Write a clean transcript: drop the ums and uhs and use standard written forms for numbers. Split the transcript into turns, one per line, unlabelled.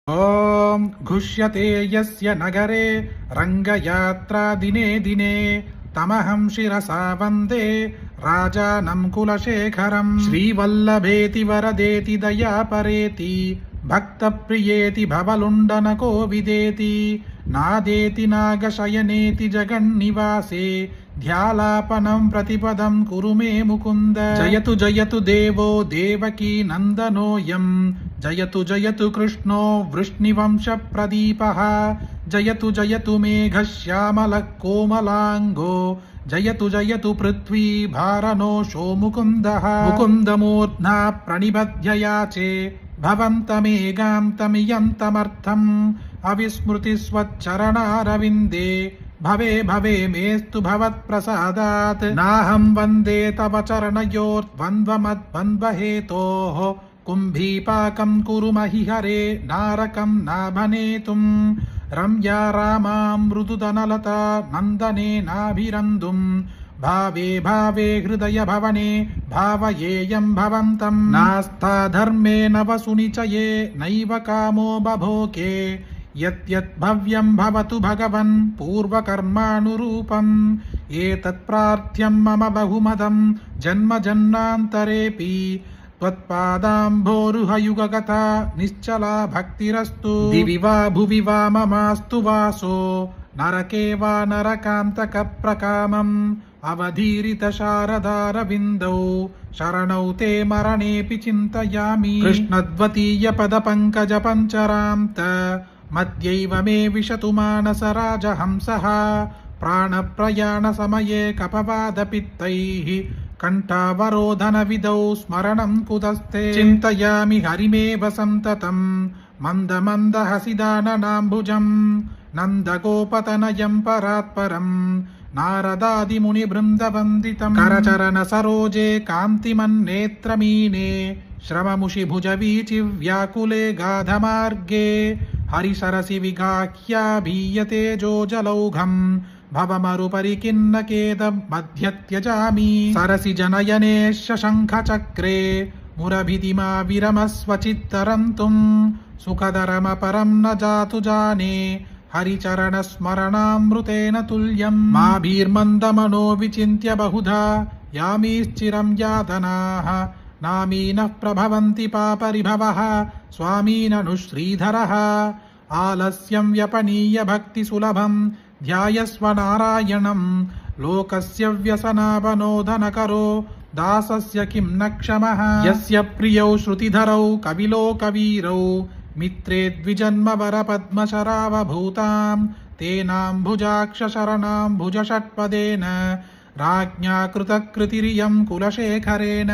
ॐ घुष्यते यस्य नगरे रङ्गयात्रा दिने दिने तमहं शिरसा वन्दे राजानं कुलशेखरम्। श्रीवल्लभेति वरदेति दयापरेति भक्तप्रियेति भवलुण्डनको विदेति नादेति नागशयनेति जगन्निवासे ध्यालापनं प्रतिपदं कुरु मे मुकुन्द। जयतु जयतु देवो देवकी नन्दनोऽयं जयतु जयतु कृष्णो वृष्णिवंशप्रदीपः जयतु जयतु मेघश्यामलः कोमलाङ्गो जयतु जयतु पृथ्वी भारनोषो मुकुन्दः। मुकुन्दमूर्ध्ना प्रणिबध्ययाचे भवन्तमेगां तमियं तमर्थम् अविस्मृतिस्वच्चरणारविन्दे भवे भवे मेस्तु भवत्प्रसादात्। नाहं वन्दे तव चरणयोर्द्वन्द्वमद्वन्द्वहेतोः कुम्भीपाकं कुरु महीहरे नारकं नाभनेतुं रम्या रामां मृदुदनलता नन्दनेनाभिरन्दुं भावे भावे हृदय भवने भावयेयं भवन्तं। नास्ता धर्मेण वसुनिचये नैव कामो बभोके यत् भव्यं भवतु भगवन् पूर्वकर्मानुरूपम्। एतत् प्रार्थ्यं मम बहुमदं जन्म जन्मान्तरेऽपि त्वत्पादाम्भोरुहयुगगता निश्चला भक्तिरस्तु। दिवि वा भुवि वा ममास्तु वासो नरके वा नरकान्तकप्रकामम् अवधीरित शारदारविन्दौ शरणौ ते मरणेऽपि चिन्तयामि। कृष्णद्वतीयपदपङ्कजपञ्चरान्त मध्यैव मे विशतु मानसराजहंसः प्राणप्रयाणसमये कपवादपित्तैः कण्ठावरोधनविधौ स्मरणं कुतस्ते। चिन्तयामि हरिमेव सन्ततं मन्दमन्दहसिदाननाम्बुजं नन्दगोपतनयं परात्परं नारदादिमुनिबृन्दवन्दितं। करचरणसरोजे कान्तिमन्नेत्रमीने श्रममुषिभुजवीचिव्याकुले गाधमार्गे हरिसरसि विगाह्याभीयते जोजलौघं भवमरुपरि किन्नकेदमध्यत्यजामि। सरसि जनयने शशङ्खचक्रे मुरभिधिमा विरमस्वचित्तरन्तुं सुखदरमपरं न जातु जाने हरिचरणस्मरणामृतेन तुल्यं। माभिर्मन्दमनो विचिन्त्य बहुधा यामीश्चिरं यातनाः नामीनः प्रभवन्ति पापरिभवः स्वामीननु श्रीधरः। आलस्यं व्यपनीय भक्तिसुलभं ध्यायस्व नारायणं लोकस्य व्यसनावनोदनकरो दासस्य किं न क्षमः। यस्य प्रियौ श्रुतिधरौ कविलोकवीरौ मित्रे द्विजन्मवरपद्मशरावभूतां तेनाम्भुजाक्षशरणाम्भुजषट्पदेन राज्ञा कृतकृतिरियं कुलशेखरेण।